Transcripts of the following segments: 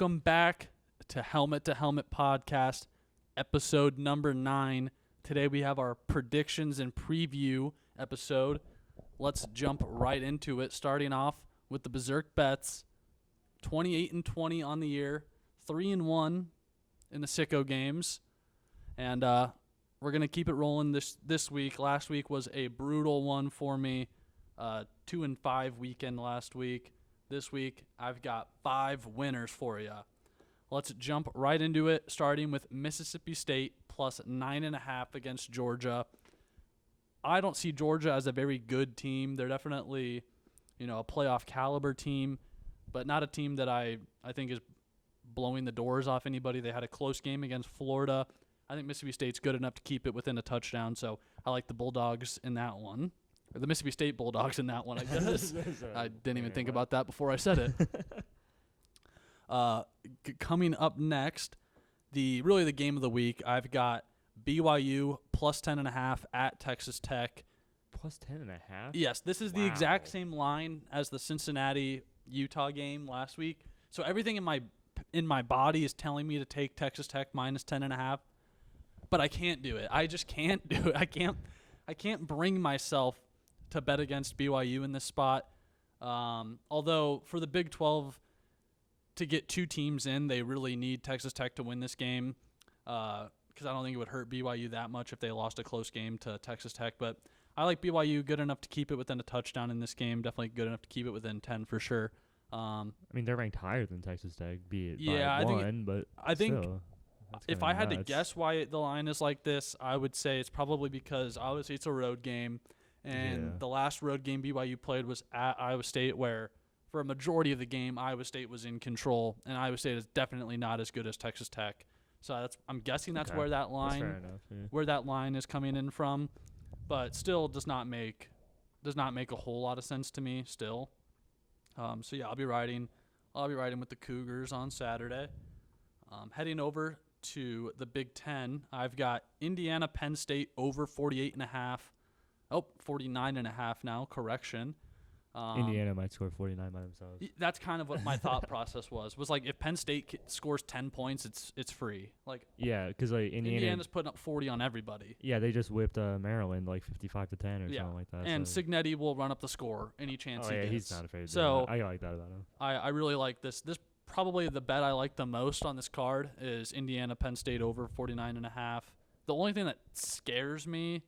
Welcome back to Helmet Podcast, episode number 9. Today we have our predictions and preview episode. Let's jump right into it, starting off with the BeZRK Bets. 28-20 on the year, 3-1 in the sicko games. And we're going to keep it rolling this week. Last week was a brutal one for me. 2-5 weekend last week. This week, I've got 5 winners for you. Let's jump right into it, starting with Mississippi State plus 9.5 against Georgia. I don't see Georgia as a very good team. They're definitely, a playoff caliber team, but not a team that I think is blowing the doors off anybody. They had a close game against Florida. I think Mississippi State's good enough to keep it within a touchdown, so I like the Bulldogs in that one. Or the Mississippi State Bulldogs in that one, I guess. I didn't even think about that before I said it. Coming up next, the game of the week, I've got BYU plus 10.5 at Texas Tech. Plus 10.5? Yes, this is the exact same line as the Cincinnati-Utah game last week. So everything in my body is telling me to take Texas Tech minus 10.5, but I can't do it. I just can't do it. I can't bring myself to bet against BYU in this spot. Although for the Big 12 to get 2 teams in, they really need Texas Tech to win this game because I don't think it would hurt BYU that much if they lost a close game to Texas Tech. But I like BYU good enough to keep it within a touchdown in this game. Definitely good enough to keep it within 10 for sure. They're ranked higher than Texas Tech, be it by one, but I think still, if I had to guess why the line is like this, I would say it's probably because obviously it's a road game. And the last road game BYU played was at Iowa State, where for a majority of the game, Iowa State was in control, and Iowa State is definitely not as good as Texas Tech. So I'm guessing that's where that line is coming in from, but still does not make a whole lot of sense to me still. So yeah, I'll be riding with the Cougars on Saturday. Heading over to the Big Ten, I've got Indiana Penn State over 48.5. 49.5 now, correction. Indiana might score 49 by themselves. That's kind of what my thought process was like if Penn State scores 10 points, it's free. Because Indiana's putting up 40 on everybody. Yeah, they just whipped Maryland 55-10 or something like that. And Signetti will run up the score any chance he gets. He's not afraid to do that. I like that about him. I really like this. This probably the bet I like the most on this card is Indiana Penn State over 49.5. The only thing that scares me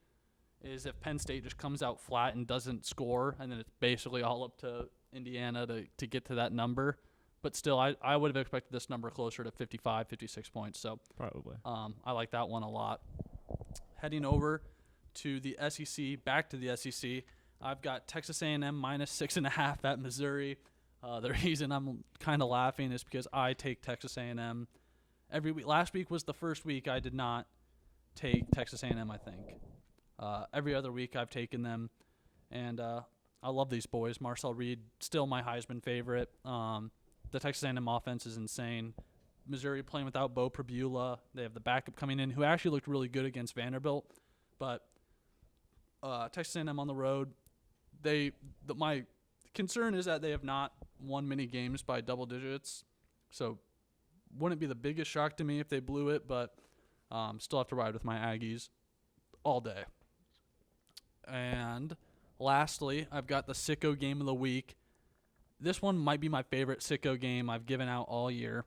is if Penn State just comes out flat and doesn't score, and then it's basically all up to Indiana to get to that number. But still, I would have expected this number closer to 55, 56 points. So probably. I like that one a lot. Heading over to the SEC, back to the SEC, I've got Texas A&M minus 6.5 at Missouri. The reason I'm kind of laughing is because I take Texas A&M every week. Last week was the first week I did not take Texas A&M, I think. Every other week I've taken them, and I love these boys. Marcel Reed, still my Heisman favorite. The Texas A&M offense is insane. Missouri playing without Bo Pribula. They have the backup coming in who actually looked really good against Vanderbilt. But Texas A&M on the road, my concern is that they have not won many games by double digits. So wouldn't be the biggest shock to me if they blew it, but still have to ride with my Aggies all day. And lastly, I've got the sicko game of the week. This one might be my favorite sicko game I've given out all year.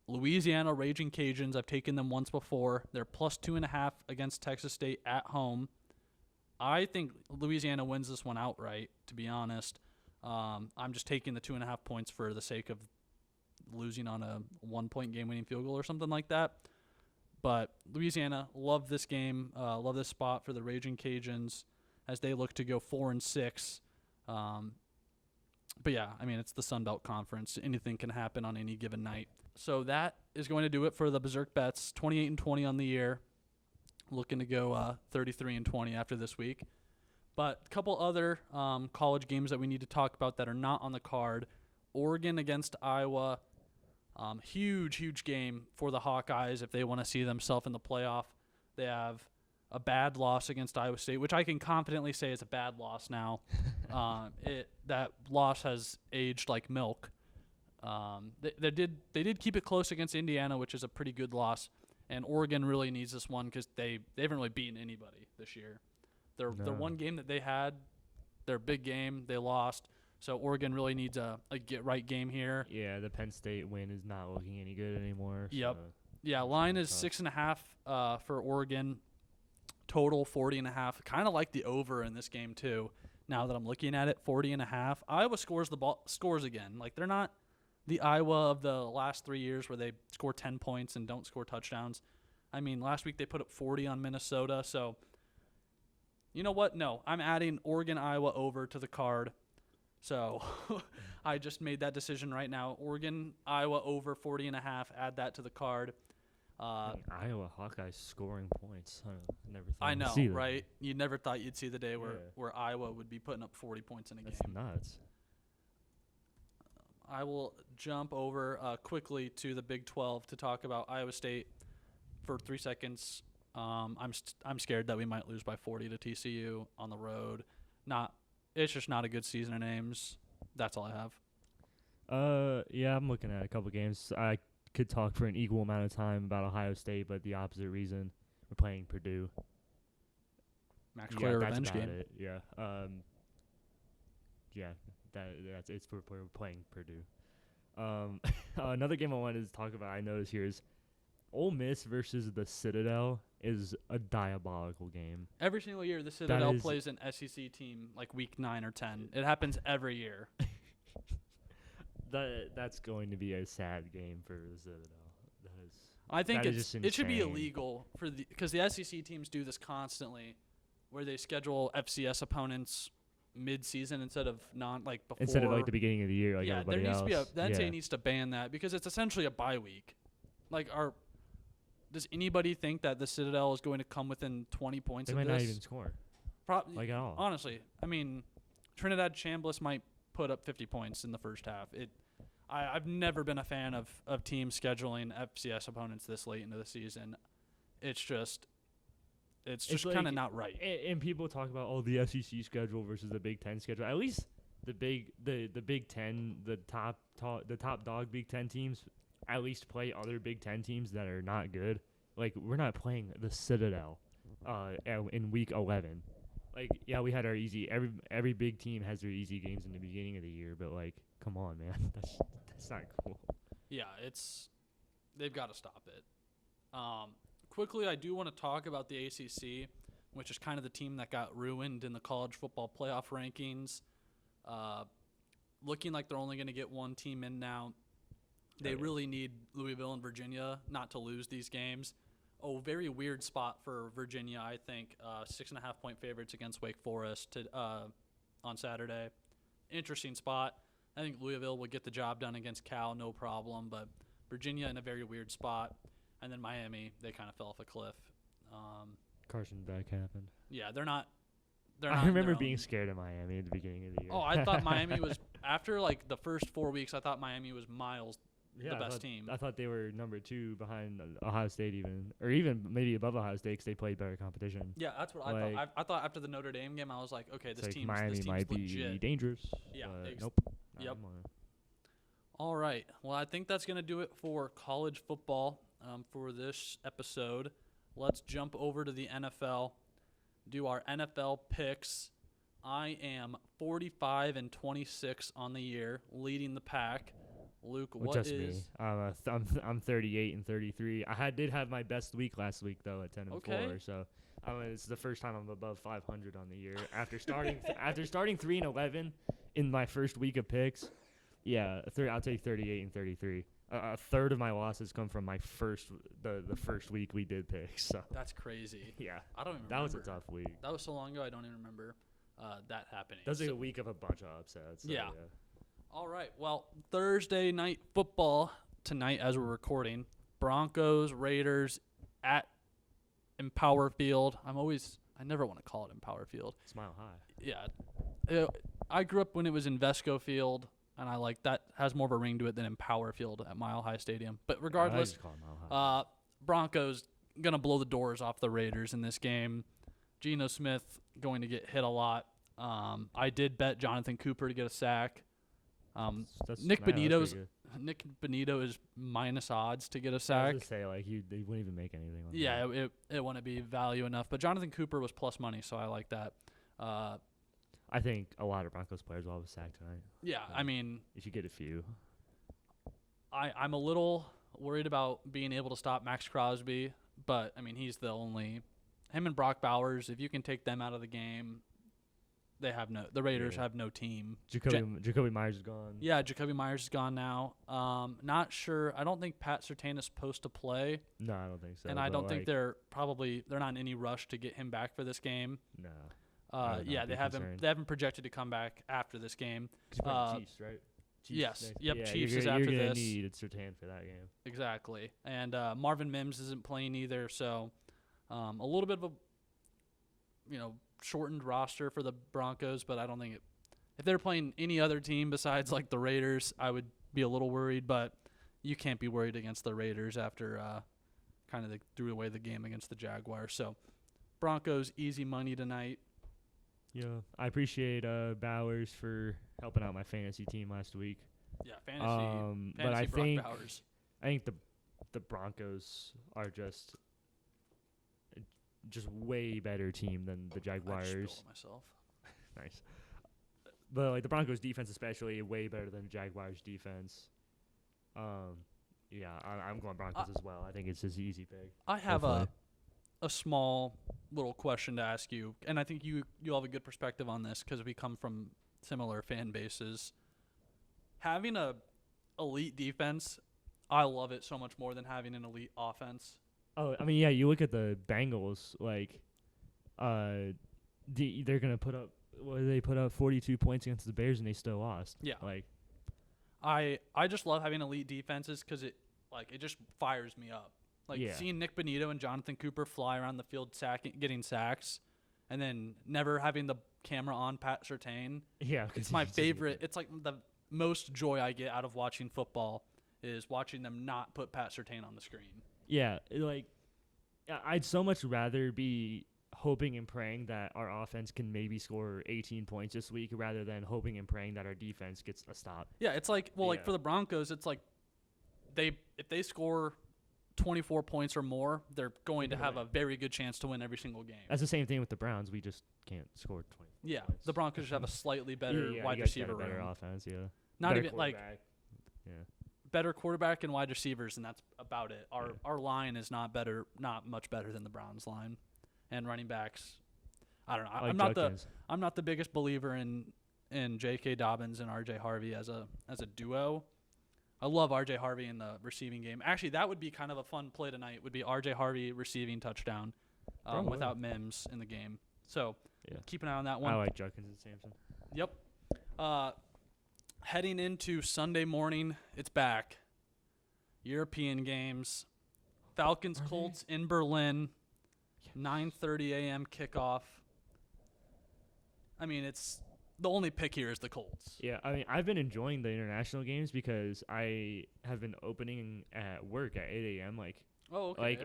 Louisiana Raging Cajuns, I've taken them once before. They're plus 2.5 against Texas State at home. I think Louisiana wins this one outright, to be honest. I'm just taking the 2.5 points for the sake of losing on a 1-point game-winning field goal or something like that. But Louisiana, love this game, love this spot for the Raging Cajuns as they look to go 4-6. But yeah, it's the Sun Belt Conference. Anything can happen on any given night. So that is going to do it for the BeZRK Bets. 28-20 on the year. Looking to go 33-20 after this week. But a couple other college games that we need to talk about that are not on the card. Oregon against Iowa. Huge game for the Hawkeyes if they want to see themselves in the playoff. They have a bad loss against Iowa State, which I can confidently say is a bad loss now. That loss has aged like milk. They did keep it close against Indiana, which is a pretty good loss. And Oregon really needs this one because they haven't really beaten anybody this year. Their one game that they had, their big game, they lost. So Oregon really needs a get-right game here. Yeah, the Penn State win is not looking any good anymore. Yep. So Yeah, line is 6.5 for Oregon. Total 40.5. Kind of like the over in this game too. Now that I'm looking at it, 40.5. Iowa scores again. Like, they're not the Iowa of the last 3 years where they score 10 points and don't score touchdowns. I mean, last week they put up 40 on Minnesota. So, you know what? No, I'm adding Oregon, Iowa over to the card. So, I just made that decision right now. Oregon, Iowa over 40.5. Add that to the card. Iowa Hawkeyes scoring points. Never thought I know, I'd see that. right? You never thought you'd see the day where Iowa would be putting up 40 points in a game. That's nuts. I will jump over quickly to the Big 12 to talk about Iowa State for 3 seconds. I'm scared that we might lose by 40 to TCU on the road. It's just not a good season of names. That's all I have. Yeah, I'm looking at a couple games. I could talk for an equal amount of time about Ohio State, but the opposite reason. We're playing Purdue. Max Clare revenge game. It. Yeah. That's it's for playing Purdue. Another game I wanted to talk about, I noticed here, is Ole Miss versus the Citadel is a diabolical game. Every single year, the Citadel plays an SEC team like week 9 or 10. It happens every year. That's going to be a sad game for the Citadel. I think it should be illegal because the SEC teams do this constantly, where they schedule FCS opponents mid-season instead of before. Instead of the beginning of the year, everybody else. The NCAA needs to ban that because it's essentially a bye week. Does anybody think that the Citadel is going to come within 20 points of this? They might not even score. Probably at all. Honestly, I mean, Trinidad Chambliss might put up 50 points in the first half. I've never been a fan of teams scheduling FCS opponents this late into the season. It's just kind of not right. And people talk about the SEC schedule versus the Big Ten schedule. At least the Big Ten, the top dog Big Ten teams, at least play other Big Ten teams that are not good. Like, we're not playing the Citadel in week 11. We had our easy. Every big team has their easy games in the beginning of the year, but come on, man, that's not cool. Yeah, they've got to stop it. Quickly, I do want to talk about the ACC, which is kind of the team that got ruined in the college football playoff rankings. Looking like they're only going to get one team in now. They really need Louisville and Virginia not to lose these games. Very weird spot for Virginia, I think. 6.5-point favorites against Wake Forest on Saturday. Interesting spot. I think Louisville will get the job done against Cal, no problem. But Virginia in a very weird spot. And then Miami, they kind of fell off a cliff. Carson Beck happened. Yeah, they're not. I remember being scared of Miami at the beginning of the year. I thought Miami was after the first 4 weeks. I thought Miami was miles the best team. I thought they were number 2 behind Ohio State, or even maybe above Ohio State because they played better competition. Yeah, that's what I thought. I thought after the Notre Dame game, I was like, okay, this team's might legit. be dangerous. Yeah. Nope. Yep. All right. Well, I think that's going to do it for college football for this episode. Let's jump over to the NFL, do our NFL picks. I am 45-26 on the year, leading the pack. Luke, what is? Me. I'm 38-33. I did have my best week last week though at 10-4. So it's the first time I'm above 500 on the year after starting 3-11 in my first week of picks. Yeah, I'll take 38-33. A third of my losses come from the first week we did picks. So that's crazy. Yeah, I don't even. That was a tough week. That was so long ago. I don't even remember that happening. That was a week of a bunch of upsets. So yeah. All right. Well, Thursday night football tonight as we're recording. Broncos, Raiders at Empower Field. I never want to call it Empower Field. It's Mile High. Yeah. I grew up when it was Invesco Field, and I like that has more of a ring to it than Empower Field at Mile High Stadium. But regardless, Broncos going to blow the doors off the Raiders in this game. Geno Smith going to get hit a lot. I did bet Jonathan Cooper to get a sack. Nick Benito's Nick Benito is minus odds to get a I sack. was gonna say like they wouldn't even make anything on that. Yeah, it wouldn't be value enough. But Jonathan Cooper was plus money, so I like that. I think a lot of Broncos players will have a sack tonight. Yeah, I mean, You should get a few. I'm a little worried about being able to stop Max Crosby, but I mean he's the only. Him and Brock Bowers, if you can take them out of the game, the Raiders have no team. Jacoby Myers is gone. Yeah, Jacoby Myers is gone now. Not sure. I don't think Pat Surtain is supposed to play. No, I don't think so. And I don't think they're not in any rush to get him back for this game. No. Yeah, they have him projected to come back after this game. Chiefs, right? Chiefs yes. next. Yep. Yeah, Chiefs you're is gonna, after you're gonna this. need Surtain for that game. Exactly. And Marvin Mims isn't playing either, so a little bit of a shortened roster for the Broncos, but I don't think if they're playing any other team besides like the Raiders, I would be a little worried, but you can't be worried against the Raiders after kind of threw away the game against the Jaguars. So Broncos easy money tonight. Yeah, I appreciate Bowers for helping out my fantasy team last week. Yeah, fantasy but I Brock think Bowers. I think the Broncos are just way better team than the Jaguars. I just spilled myself. Nice. But like the Broncos defense especially way better than the Jaguars defense. Yeah, I'm going Broncos as well. I think it's just easy pick. I have a small little question to ask you, and I think you'll have a good perspective on this because we come from similar fan bases. Having a elite defense, I love it so much more than having an elite offense. Oh, I mean, yeah, you look at the Bengals, like, they're gonna put up. What did they put up? 42 points against the Bears, and they still lost. Yeah, like, I just love having elite defenses because it just fires me up. Like seeing Nick Benito and Jonathan Cooper fly around the field getting sacks, and then never having the camera on Pat Surtain. Yeah, it's my favorite. It's like the most joy I get out of watching football is watching them not put Pat Surtain on the screen. Yeah, I'd so much rather be hoping and praying that our offense can maybe score 18 points this week rather than hoping and praying that our defense gets a stop. Yeah, it's like, like for the Broncos, it's like if they score 24 points or more, they're going to have a very good chance to win every single game. That's the same thing with the Browns. We just can't score 20. Yeah, points. The Broncos have a slightly better wide you receiver better room. offense, yeah. Not better even like better quarterback and wide receivers, and that's about it. Our line is not much better than the Browns line, and running backs. I don't know. I'm not the biggest believer in J.K. Dobbins and R.J. Harvey as a duo. I love R.J. Harvey in the receiving game. Actually, that would be kind of a fun play tonight. Would be R.J. Harvey receiving touchdown without Mims in the game. So keep an eye on that one. I like Judkins and Sampson. Yep. Heading into Sunday morning, it's back. European games. Falcons Colts in Berlin. 9:30 a.m. kickoff. I mean, it's the only pick here is the Colts. Yeah, I mean, I've been enjoying the international games because I have been opening at work at 8 a.m.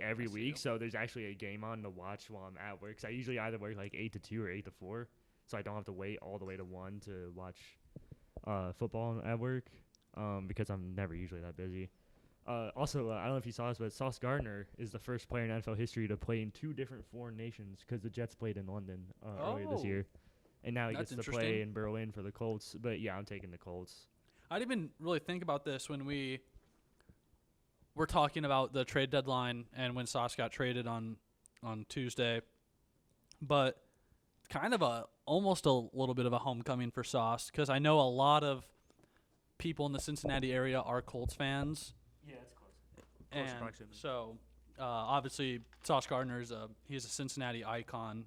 Every week. So there's actually a game on to watch while I'm at work. So I usually either work like 8 to 2 or 8 to 4. So I don't have to wait all the way to 1 to watch football at work because I'm never usually that busy. Also, I don't know if you saw this, but Sauce Gardner is the first player in NFL history to play in 2 different foreign nations because the Jets played in London earlier this year. And now he gets to play in Berlin for the Colts. But, yeah, I'm taking the Colts. I didn't even really think about this when we were talking about the trade deadline and when Sauce got traded on Tuesday. But kind of almost a little bit of a homecoming for Sauce because I know a lot of people in the Cincinnati area are Colts fans. Yeah, it's close. And proximity. So, obviously, Sauce Gardner he's a Cincinnati icon.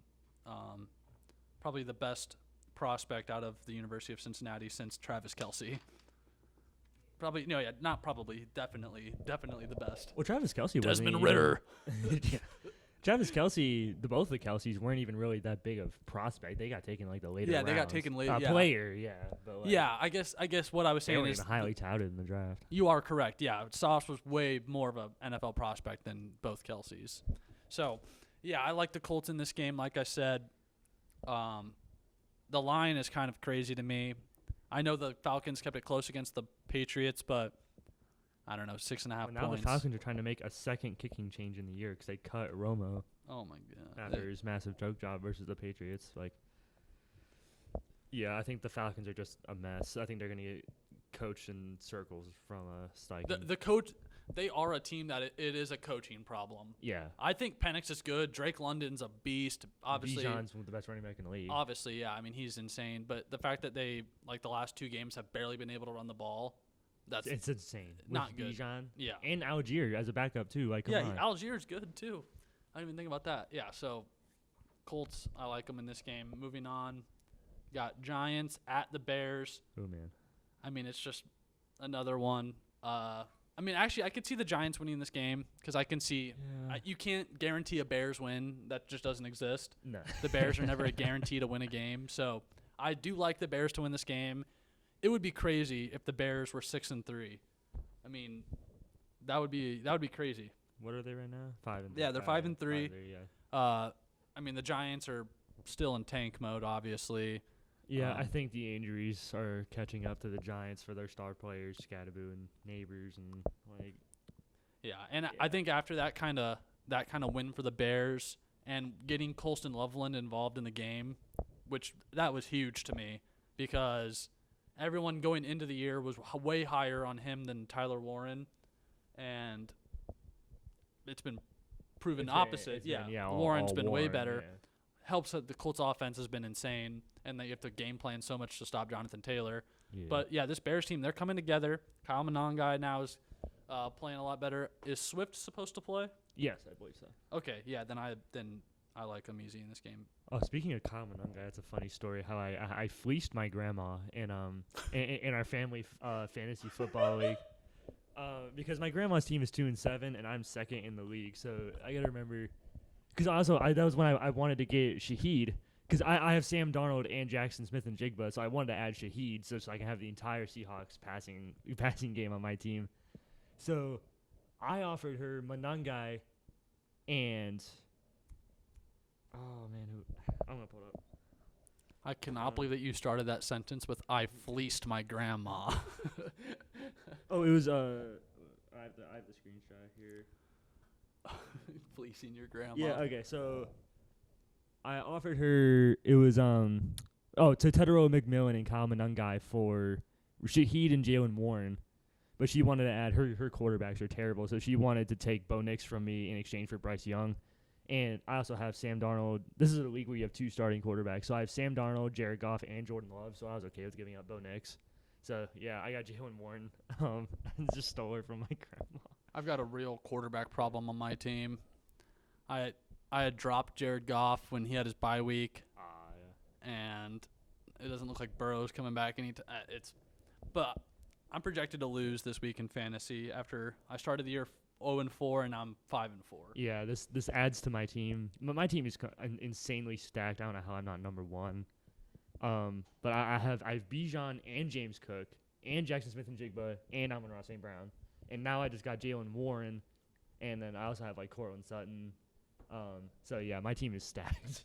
Probably the best prospect out of the University of Cincinnati since Travis Kelce. Definitely the best. Well, Travis Kelce Desmond Ritter. Travis Kelce, both the Kelces weren't even really that big of prospect. They got taken like the later rounds. They got taken late. Player, but I guess what I was saying is highly touted in the draft. You are correct. Yeah, Sauce was way more of an NFL prospect than both Kelces. So, yeah, I like the Colts in this game. Like I said, the line is kind of crazy to me. I know the Falcons kept it close against the Patriots, but I don't know, 6.5 Well, now points. the Falcons are trying to make a second kicking change in the year because they cut Romo Oh my god. after his massive choke job versus the Patriots. Like, yeah, I think the Falcons are just a mess. I think they're gonna get coached in circles from Steichen. The coach, they are a team that it is a coaching problem. Yeah, I think Penix is good. Drake London's a beast. Obviously, Bijan's one of the best running back in the league. Obviously, yeah. I mean, he's insane. But the fact that they, like, the last 2 games have barely been able to run the ball, that's It's insane. not With good. Bijan yeah. and Algier as a backup too. Like, come Yeah, on. Algiers good too. I didn't even think about that. Yeah, so Colts, I like them in this game. Moving on, got Giants at the Bears. Oh man. I mean, it's just another one. I mean, actually, I could see the Giants winning this game because I can see you can't guarantee a Bears win. That just doesn't exist. No. The Bears are never a guarantee to win a game. So I do like the Bears to win this game. It would be crazy if the Bears were 6-3. I mean, that would be crazy. What are they right now? 5-3. Yeah, they're 5-3. Yeah. I mean, the Giants are still in tank mode, obviously. Yeah, I think the injuries are catching up to the Giants for their star players, Scadaboo and Neighbors, and like. Yeah, and I think after that kind of win for the Bears and getting Colston Loveland involved in the game, which that was huge to me because everyone going into the year was way higher on him than Tyler Warren, and it's been proven opposite. Warren's been way better. Yeah. Helps that the Colts offense has been insane, and they have to game plan so much to stop Jonathan Taylor. Yeah. But yeah, this Bears team, they're coming together. Kyle Monangai now is playing a lot better. Is Swift supposed to play? Yes, I believe so. Okay, yeah, then I like him easy in this game. Oh, speaking of Kyle Monangai, that's a funny story. How I fleeced my grandma in in our family fantasy football league. Because my grandma's team is 2-7 and I'm second in the league, so I gotta remember. Because also that was when I wanted to get Shaheed, because I have Sam Darnold and Jackson Smith and Jigba, so I wanted to add Shaheed so I can have the entire Seahawks passing game on my team. So I offered her Monangai and I'm gonna pull it up. I cannot believe that you started that sentence with "I fleeced my grandma." Oh, it was I have the screenshot here. Fleecing your grandma. Yeah, okay, so I offered her, it was Tetero McMillan and Kyle Monangai for Shaheed and Jalen Warren, but she wanted to add her quarterbacks are terrible, so she wanted to take Bo Nix from me in exchange for Bryce Young. And I also have Sam Darnold. This is a league where you have 2 starting quarterbacks, so I have Sam Darnold, Jared Goff, and Jordan Love, so I was okay with giving up Bo Nix. So yeah, I got Jalen Warren. Just stole her from my grandma. I've got a real quarterback problem on my team. I had dropped Jared Goff when he had his bye week, and it doesn't look like Burrow's coming back but I'm projected to lose this week in fantasy after I started the year 0-4 and I'm 5-4. Yeah, this adds to my team. My team is insanely stacked. I don't know how I'm not number 1. But I have Bijan and James Cook and Jackson Smith and Jigba and Amon-Ra St. Brown. And now I just got Jalen Warren, and then I also have like Cortland Sutton. So yeah, my team is stacked.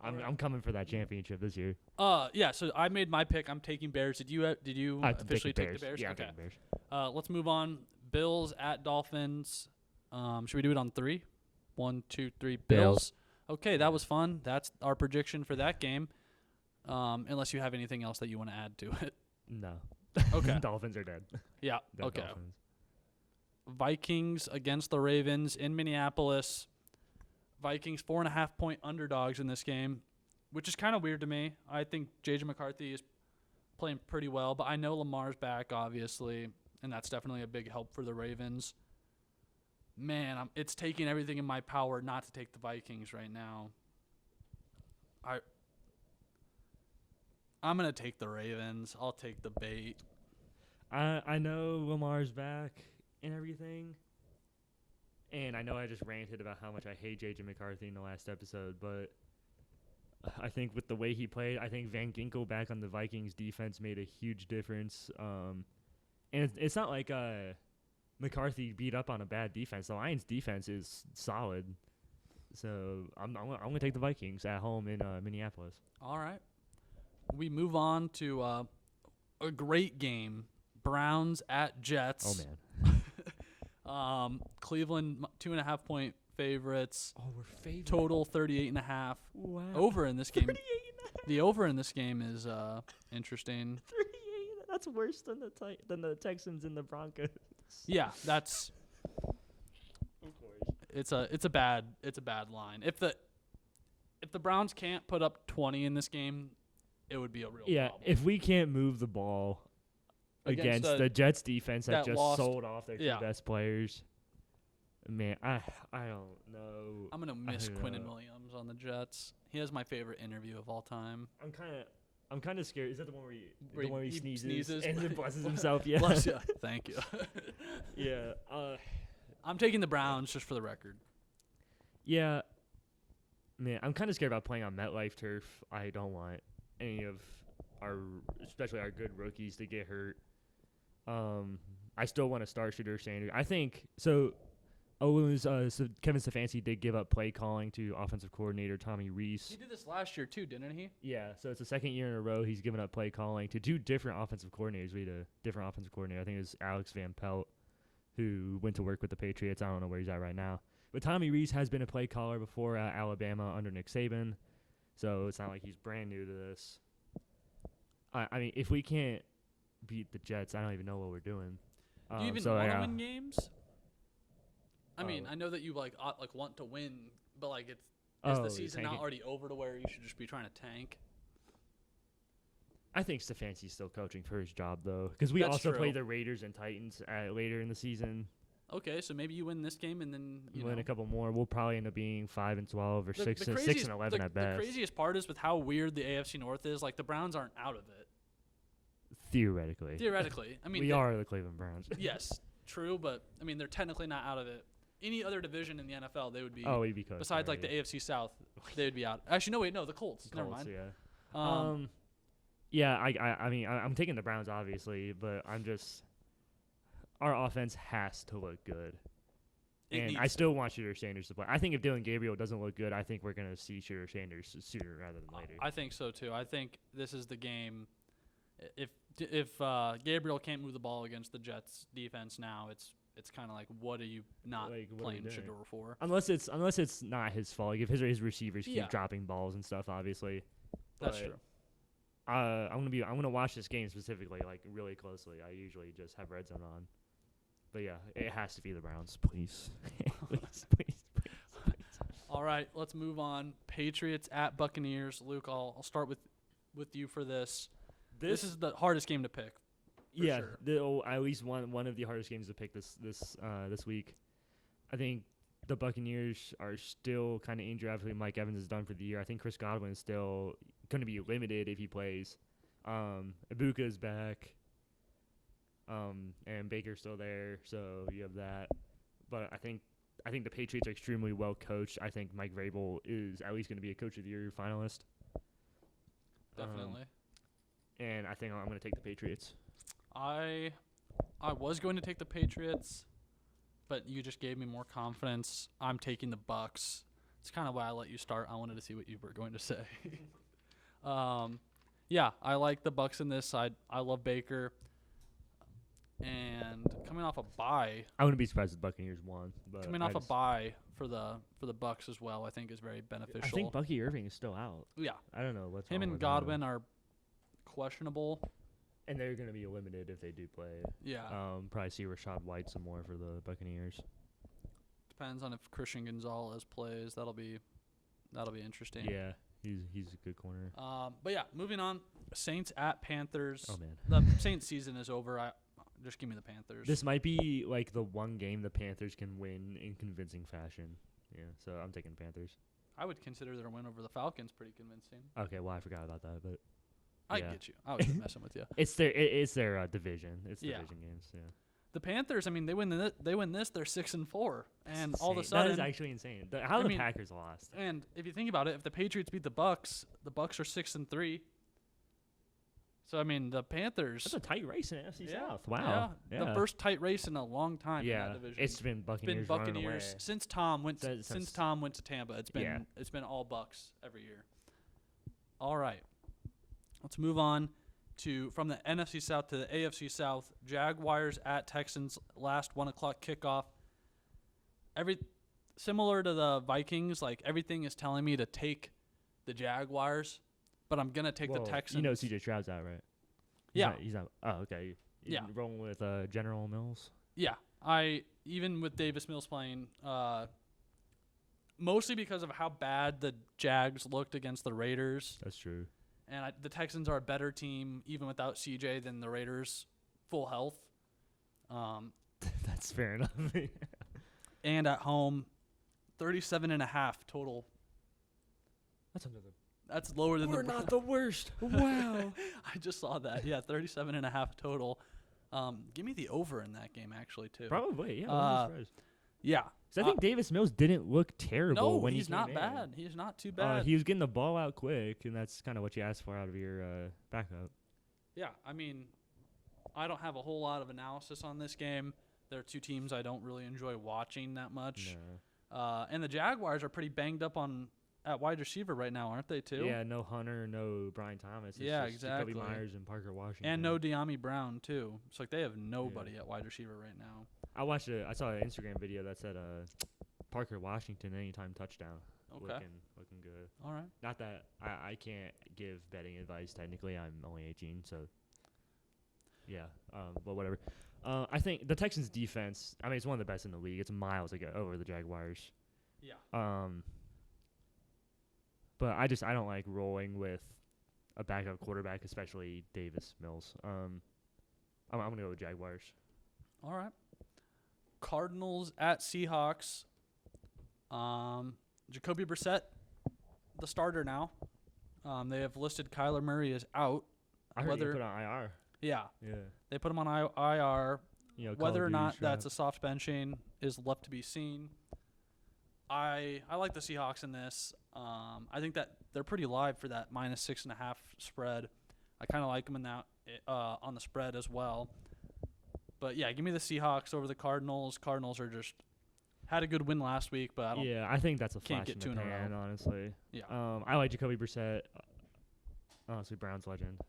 I'm coming for that championship this year. Yeah. So I made my pick. I'm taking Bears. Did you officially take the Bears? Yeah, okay. I'm taking Bears. Let's move on. Bills at Dolphins. Should we do it on 3? 1, 2, 3. Bills. Okay, that was fun. That's our prediction for that game. Unless you have anything else that you want to add to it. No. Okay. Dolphins are dead. Yeah. Dead Okay. Dolphins. Vikings against the Ravens in Minneapolis. Vikings 4.5-point underdogs in this game, which is kind of weird to me. I think J.J. McCarthy is playing pretty well, but I know Lamar's back, obviously, and that's definitely a big help for the Ravens. Man, it's taking everything in my power not to take the Vikings right now. I'm going to take the Ravens. I'll take the bait. I know Lamar's back and everything. And I know I just ranted about how much I hate J.J. McCarthy in the last episode, but I think with the way he played, I think Van Ginkel back on the Vikings defense made a huge difference. And it's not like McCarthy beat up on a bad defense. The Lions' defense is solid. So I'm going to take the Vikings at home in Minneapolis. All right. We move on to a great game. Browns at Jets. Oh man. Cleveland 2.5-point favorites. Oh, we're favorite. Total 38.5. Wow. Over in this game. 38.5. The over in this game is interesting. 38. That's worse than the Texans and the Broncos. Yeah, that's. Of course. It's a bad line. If the Browns can't put up 20 in this game, it would be a real problem. If we can't move the ball against the Jets defense that just sold off their two best players, man, I don't know. I'm gonna miss Quinnen Williams on the Jets. He has my favorite interview of all time. I'm kind of scared. Is that the one where he sneezes and then blesses himself? Yeah. Bless you. Thank you. Yeah. I'm taking the Browns just for the record. Yeah. Man, I'm kind of scared about playing on MetLife turf. I don't want any of especially our good rookies to get hurt. I still want to start Shedeur Sanders. I think so. So Kevin Stefanski did give up play calling to offensive coordinator Tommy Rees. He did this last year too, didn't he? Yeah, so it's the second year in a row he's given up play calling to two different offensive coordinators. We had a different offensive coordinator. I think it was Alex Van Pelt, who went to work with the Patriots. I don't know where he's at right now. But Tommy Rees has been a play caller before at Alabama under Nick Saban, so it's not like he's brand new to this. I mean, if we can't beat the Jets, I don't even know what we're doing. Do you even want to win games? I mean, I know that you like want to win, but like is the season not already over to where you should just be trying to tank? I think Stefanski's still coaching for his job though, because we also play the Raiders and Titans later in the season. Okay, so maybe you win this game and then you win a couple more. We'll probably end up being 5-12 or 6-11 at best. The craziest part is with how weird the AFC North is. Like the Browns aren't out of it. Theoretically, I mean, we are the Cleveland Browns. Yes, true, but I mean they're technically not out of it. Any other division in the NFL, they would be. Oh, we'd be coached. Besides, like the AFC South, they would be out. Actually, no, the Colts. Never mind. Yeah. Yeah. I mean, I'm taking the Browns, obviously, but I'm just. Our offense has to look good, and I still want Shedeur Sanders to play. I think if Dylan Gabriel doesn't look good, I think we're gonna see Shedeur Sanders sooner rather than later. I think so too. I think this is the game. If Gabriel can't move the ball against the Jets defense now, it's kind of like, what are you not playing Shedeur for? Unless it's not his fault. Like if his receivers keep dropping balls and stuff, obviously. That's true. I'm gonna watch this game specifically, like really closely. I usually just have Red Zone on, but yeah, it has to be the Browns, please. please. All right, let's move on. Patriots at Buccaneers. Luke, I'll start with you for this. This is the hardest game to pick. Yeah, sure. At least one of the hardest games to pick this week. I think the Buccaneers are still kind of injured after Mike Evans is done for the year. I think Chris Godwin is still going to be limited if he plays. Ibuka is back, and Baker's still there, so you have that. But I think the Patriots are extremely well coached. I think Mike Vrabel is at least going to be a Coach of the Year finalist. Definitely. And I think I'm going to take the Patriots. I was going to take the Patriots, but you just gave me more confidence. I'm taking the Bucs. It's kind of why I let you start. I wanted to see what you were going to say. Yeah, I like the Bucs in this. I love Baker. And coming off a bye, I wouldn't be surprised if the Buccaneers won. But coming off a bye for the Bucs as well, I think is very beneficial. I think Bucky Irving is still out. Yeah, I don't know what's him and Godwin are questionable. And they're going to be limited if they do play. Yeah. Probably see Rashad White some more for the Buccaneers. Depends on if Christian Gonzalez plays. That'll be interesting. Yeah, he's a good corner. But yeah, moving on. Saints at Panthers. Oh man, the Saints season is over. Just give me the Panthers. This might be like the one game the Panthers can win in convincing fashion. Yeah, so I'm taking Panthers. I would consider their win over the Falcons pretty convincing. Okay, well I forgot about that, but. I get you. I was just messing with you. It's their division. It's division games. Yeah. The Panthers. I mean, they win this. They're 6-4, and all of a sudden that is actually insane. How the Packers lost. And if you think about it, if the Patriots beat the Bucs are 6-3. So I mean, the Panthers. That's a tight race in NFC South. Wow. Yeah. The first tight race in a long time in that division. It's been Buccaneers since Tom went to Tampa. It's been all Bucs every year. All right. Let's move on. from the NFC South to the AFC South. Jaguars at Texans, last 1 o'clock kickoff. Similar to the Vikings, like everything is telling me to take the Jaguars, but I'm gonna take the Texans. You know CJ Stroud's out, right? He's not. Oh, okay. You rolling with General Mills. Yeah, even with Davis Mills playing, mostly because of how bad the Jags looked against the Raiders. That's true. And the Texans are a better team, even without CJ, than the Raiders, full health. That's fair enough. And at home, 37.5 total. That's lower than We're not the worst. Wow. I just saw that. Yeah, 37.5 total. Give me the over in that game, actually, too. Probably, yeah. Yeah. I think Davis Mills didn't look terrible when he's he not came bad. in. He's not too bad. He was getting the ball out quick, and that's kind of what you asked for out of your backup. Yeah, I mean, I don't have a whole lot of analysis on this game. There are two teams I don't really enjoy watching that much. No. And the Jaguars are pretty banged up at wide receiver right now, aren't they, too? Yeah, no Hunter, no Brian Thomas. It's yeah, just exactly. Jacoby Myers and Parker Washington. And no De'Ami Brown, too. It's like they have nobody at wide receiver right now. I saw an Instagram video that said Parker Washington anytime touchdown. Okay. Looking good. All right. Not that I can't give betting advice. Technically, I'm only 18, so yeah. But whatever. I think the Texans' defense. I mean, it's one of the best in the league. It's miles over the Jaguars. Yeah. But I don't like rolling with a backup quarterback, especially Davis Mills. I'm gonna go with Jaguars. All right. Cardinals at Seahawks. Jacoby Brissett, the starter now. They have listed Kyler Murray as out. I heard he put on IR. Yeah. Yeah. They put him on IR. Whether or not that's a a soft benching is left to be seen. I like the Seahawks in this. I think that they're pretty live for that -6.5 spread. I kind of like them in that on the spread as well. But yeah, give me the Seahawks over the Cardinals. Cardinals are just had a good win last week, but I think that's a can't flash get in two the in a pan, row. honestly. Yeah. I like Jacoby Brissett. Honestly, Browns legend.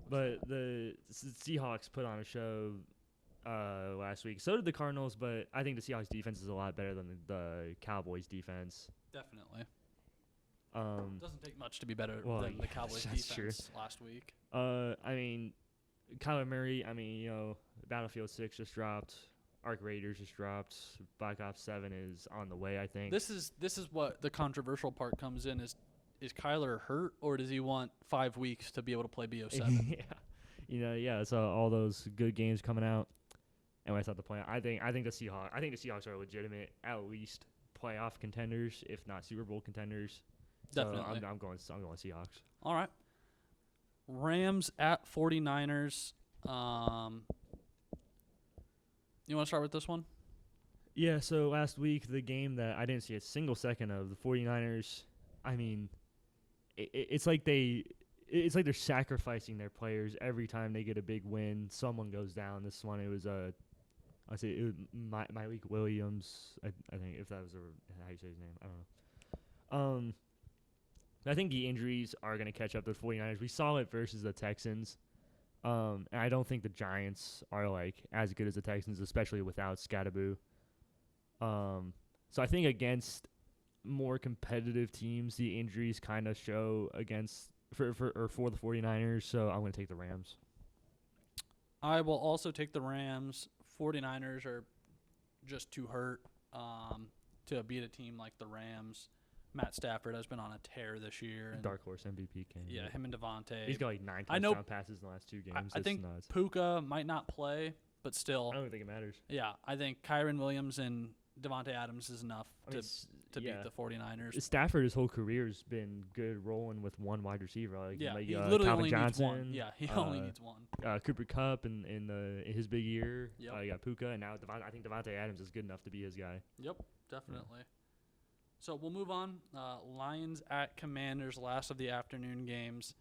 But the Seahawks put on a show last week. So did the Cardinals, but I think the Seahawks defense is a lot better than the Cowboys defense. Definitely. Doesn't take much to be better than the Cowboys defense last week. I mean, Kyler Murray, Battlefield 6 just dropped. Arc Raiders just dropped. Black Ops 7 is on the way, I think. This is what the controversial part comes in is Kyler hurt, or does he want 5 weeks to be able to play BO7? Yeah. So all those good games coming out. And that's not the plan. I think the Seahawks are legitimate, at least playoff contenders, if not Super Bowl contenders. Definitely. So I'm going Seahawks. All right. Rams at 49ers. You want to start with this one? Yeah, so last week, the game that I didn't see a single second of, the 49ers, I mean, it's like they're sacrificing their players every time they get a big win. Someone goes down. This one, it was Malik Williams, I think, if that was how you say his name. I don't know. I think the injuries are going to catch up to the 49ers. We saw it versus the Texans. And I don't think the Giants are as good as the Texans, especially without Scatterboo. So I think against more competitive teams, the injuries kind of show for the 49ers. So I'm going to take the Rams. I will also take the Rams. 49ers are just too hurt to beat a team like the Rams. Matt Stafford has been on a tear this year. Dark horse MVP candidate. Yeah, him and Devontae. He's got 9 touchdown passes in the last 2 games. I think nuts. Puka might not play, but still. I don't think it matters. Yeah, I think Kyron Williams and Devontae Adams is enough to beat the 49ers. Stafford, his whole career, has been good rolling with one wide receiver. He literally Calvin only Johnson, needs one. Yeah, he only needs one. Cooper Kupp in his big year. Yep. You got Puka, and now I think Devontae Adams is good enough to be his guy. Yep, definitely. Yeah. So we'll move on. Lions at Commanders, last of the afternoon games.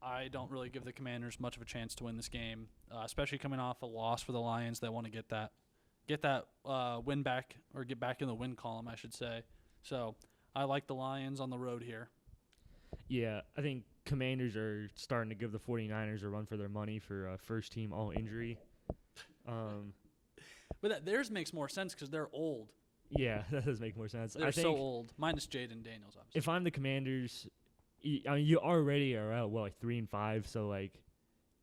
I don't really give the Commanders much of a chance to win this game, especially coming off a loss for the Lions. They want to get that win back, or get back in the win column, I should say. So I like the Lions on the road here. Yeah, I think Commanders are starting to give the 49ers a run for their money for first team all injury. But theirs makes more sense because they're old. Yeah, that does make more sense. They're I think so old. Minus Jaden Daniels, obviously. if I'm the Commanders, you already are out, 3-5, so, like,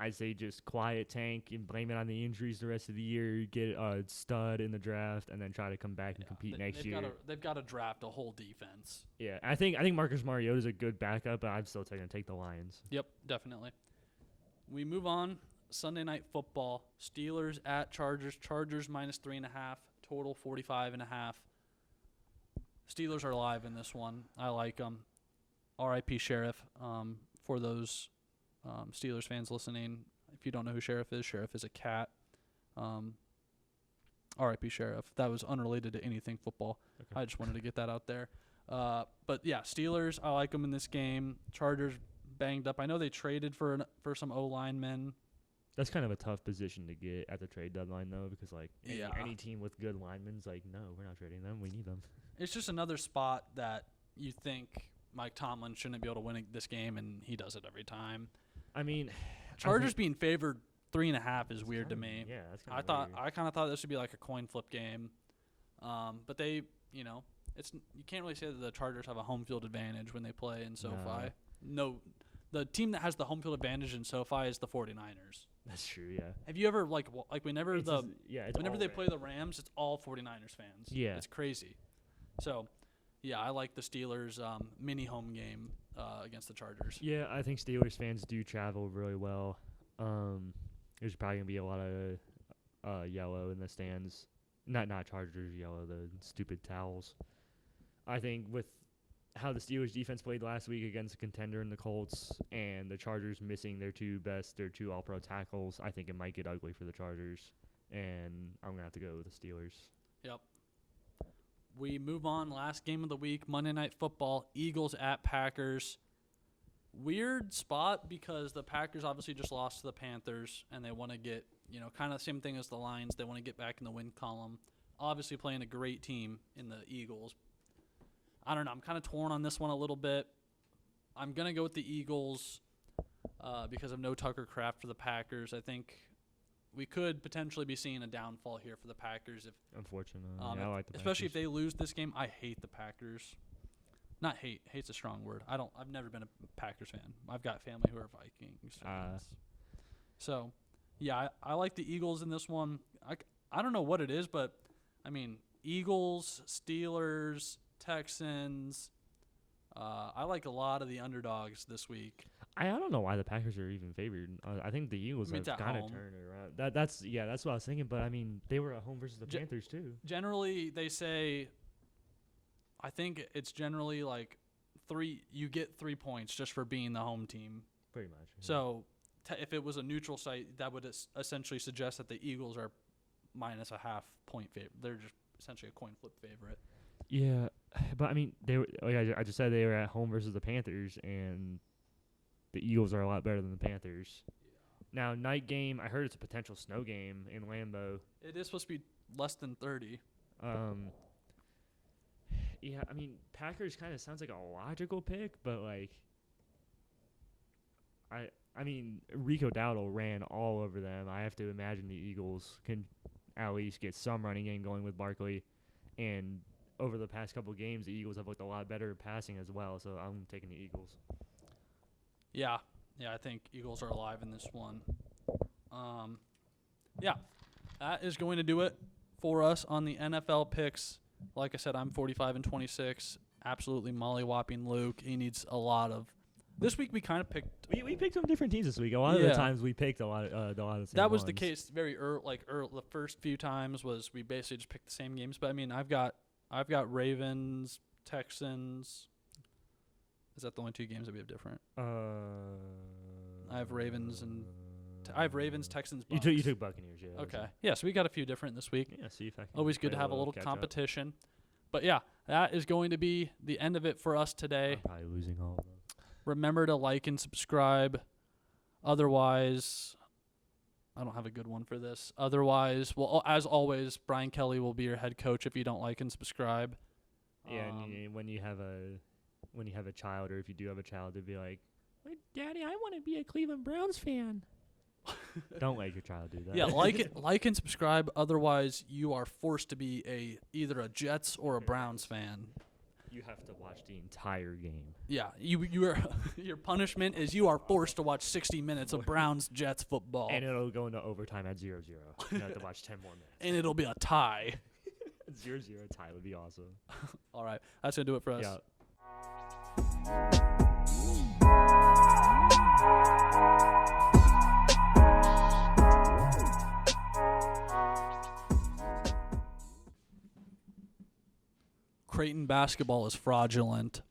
I'd say just quiet tank and blame it on the injuries the rest of the year, get a stud in the draft, and then try to come back and compete next year. They've got to draft a whole defense. Yeah, I think Marcus Mariota is a good backup, but I'm still going to take the Lions. Yep, definitely. We move on. Sunday Night Football. Steelers at Chargers. Chargers minus 3.5. Total 45.5. Steelers are live in this one. I like them. R.I.P. Sheriff. For those Steelers fans listening, if you don't know who Sheriff is a cat. R.I.P. Sheriff. That was unrelated to anything football. Okay. I just wanted to get that out there. But yeah, Steelers, I like them in this game. Chargers banged up. I know they traded for some O-linemen. That's kind of a tough position to get at the trade deadline, though, because, like, any team with good linemen's like, no, we're not trading them. We need them. It's just another spot that you think Mike Tomlin shouldn't be able to win this game, and he does it every time. I mean, Chargers being favored 3.5 is weird to me. Yeah, that's kind of weird. I kind of thought this would be like a coin flip game, but they, you can't really say that the Chargers have a home field advantage when they play in SoFi. No, the team that has the home field advantage in SoFi is the 49ers. That's true, yeah. Have you ever whenever whenever they play the Rams, it's all 49ers fans. Yeah, it's crazy. So, yeah, I like the Steelers mini home game against the Chargers. Yeah, I think Steelers fans do travel really well. There's probably gonna be a lot of yellow in the stands. Not Chargers yellow, the stupid towels. I think with how the Steelers defense played last week against a contender in the Colts and the Chargers missing their two all-pro tackles, I think it might get ugly for the Chargers, and I'm going to have to go with the Steelers. Yep. We move on. Last game of the week, Monday Night Football, Eagles at Packers. Weird spot because the Packers obviously just lost to the Panthers, and they want to get, kind of the same thing as the Lions. They want to get back in the win column. Obviously playing a great team in the Eagles. I don't know. I'm kind of torn on this one a little bit. I'm going to go with the Eagles because of no Tucker Kraft for the Packers. I think we could potentially be seeing a downfall here for the Packers. Unfortunately. I like the especially Packers. If they lose this game. I hate the Packers. Not hate. Hate's a strong word. I've never been a Packers fan. I've got family who are Vikings fans. So, yeah, I like the Eagles in this one. I don't know what it is, but, I mean, Eagles, Steelers, Texans. I like a lot of the underdogs this week. I don't know why the Packers are even favored. I think the Eagles have got to turn it around. That's what I was thinking. But I mean, they were at home versus the Panthers too. Generally, they say. I think it's generally like you get 3 points just for being the home team. Pretty much. Yeah. So if it was a neutral site, that would essentially suggest that the Eagles are minus a half point favorite. They're just essentially a coin flip favorite. Yeah, but I mean, they were. Like I just said, they were at home versus the Panthers, and the Eagles are a lot better than the Panthers. Yeah. Now, night game, I heard it's a potential snow game in Lambeau. It is supposed to be less than 30. Yeah, I mean, Packers kind of sounds like a logical pick, but like, I mean, Rico Dowdle ran all over them. I have to imagine the Eagles can at least get some running game going with Barkley, and over the past couple of games, the Eagles have looked a lot better passing as well, so I'm taking the Eagles. Yeah, I think Eagles are alive in this one. Yeah, that is going to do it for us on the NFL picks. Like I said, I'm 45-26. Absolutely molly-whopping Luke. He needs a lot of. This week we kind of picked. We picked some different teams this week. A lot of the times we picked a lot of the same That was ones. the case very early. The first few times was we basically just picked the same games. But I mean, I've got Ravens, Texans. Is that the only two games that we have different? I have Ravens and Texans. Bucks. You took Buccaneers, yeah. Okay, yeah. So we got a few different this week. Yeah, see if I can. Always good to have a little competition. But yeah, that is going to be the end of it for us today. I'm probably losing all of them. Remember to like and subscribe. Otherwise, I don't have a good one for this. Otherwise, well, as always, Brian Kelly will be your head coach if you don't like and subscribe. Yeah, and when you have a child, or if you do have a child, it'd be like, Daddy, I want to be a Cleveland Browns fan. Don't let your child do that. Yeah, like and subscribe. Otherwise, you are forced to be either a Jets or a Browns fan. You have to watch the entire game. Yeah, you are your punishment is you are forced to watch 60 minutes of Browns Jets football, And it'll go into overtime at 0-0. You have to watch 10 more minutes. and it'll be a tie. 0-0 tie would be awesome. All right, that's gonna do it for us. Yeah. Creighton basketball is fraudulent.